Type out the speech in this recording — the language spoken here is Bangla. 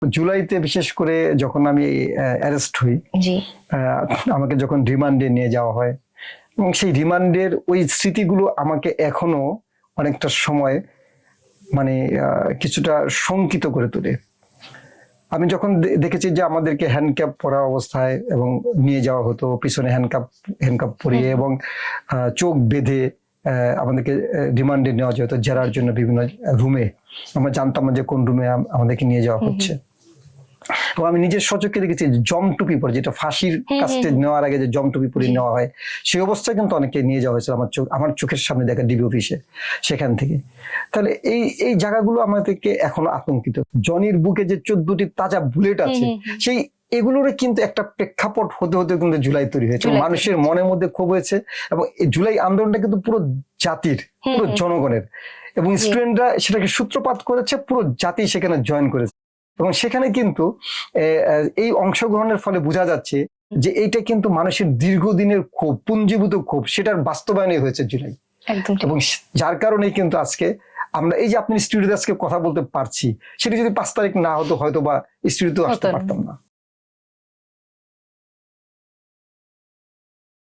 জুলাইতে বিশেষ করে যখন আমি অ্যারেস্ট হই, জি আমাকে যখন রিমান্ডে নিয়ে যাওয়া হয়, এবং সেই রিমান্ডের ওই স্মৃতিগুলো আমাকে এখনো অনেকটা সময় মানে কিছুটা শঙ্কিত করে তোলে। আমি যখন দেখেছি যে আমাদেরকে হ্যান্ডক্যাপ পরা অবস্থায় এবং নিয়ে যাওয়া হতো, পিছনে হ্যান্ডকাপ পরিয়ে এবং চোখ বেঁধে আমাদেরকে রিমান্ডে নেওয়া যেত জেরার জন্য বিভিন্ন রুমে। আমরা জানতাম না যে কোন রুমে আমাদেরকে নিয়ে যাওয়া হচ্ছে। এবং আমি নিজের সচক্ষে দেখেছি জমটুপি পরে, যেটা ফাঁসির কাস্টে নেওয়ার আগে যে জমটুপি পরে নেওয়া হয়, সেই অবস্থায় কিন্তু অনেকে নিয়ে যাওয়া হয়েছিল আমার চোখের সামনে দেখা ডিবি অফিসে, সেখান থেকে। তাহলে এই জায়গাগুলো আমাদেরকে এখনো আতঙ্কিত। জনির বুকে যে 14টি তাজা বুলেট আছে, সেই এগুলোর কিন্তু একটা প্রেক্ষাপট হতে হতে কিন্তু জুলাই তৈরি হয়েছে, মানুষের মনের মধ্যে ক্ষোভ হয়েছে। এবং জুলাই আন্দোলনটা কিন্তু পুরো জাতির, পুরো জনগণের, এবং স্টুডেন্টরা সেটাকে সূত্রপাত করেছে, পুরো জাতি সেখানে জয়েন করেছে। এবং সেখানে কিন্তু এই অংশগ্রহণের ফলে বোঝা যাচ্ছে যে এইটা কিন্তু মানুষের দীর্ঘদিনের ক্ষোভ, পুঞ্জীভূত ক্ষোভ, সেটার বাস্তবায়নই হয়েছে জুলাই। এবং যার কারণে কিন্তু আজকে আমরা এই যে আপনি স্টুডিওতে আজকে কথা বলতে পারছি, সেটা যদি 5 তারিখ না হতো হয়তো বা স্টুডিওতেও আসতে পারতাম না।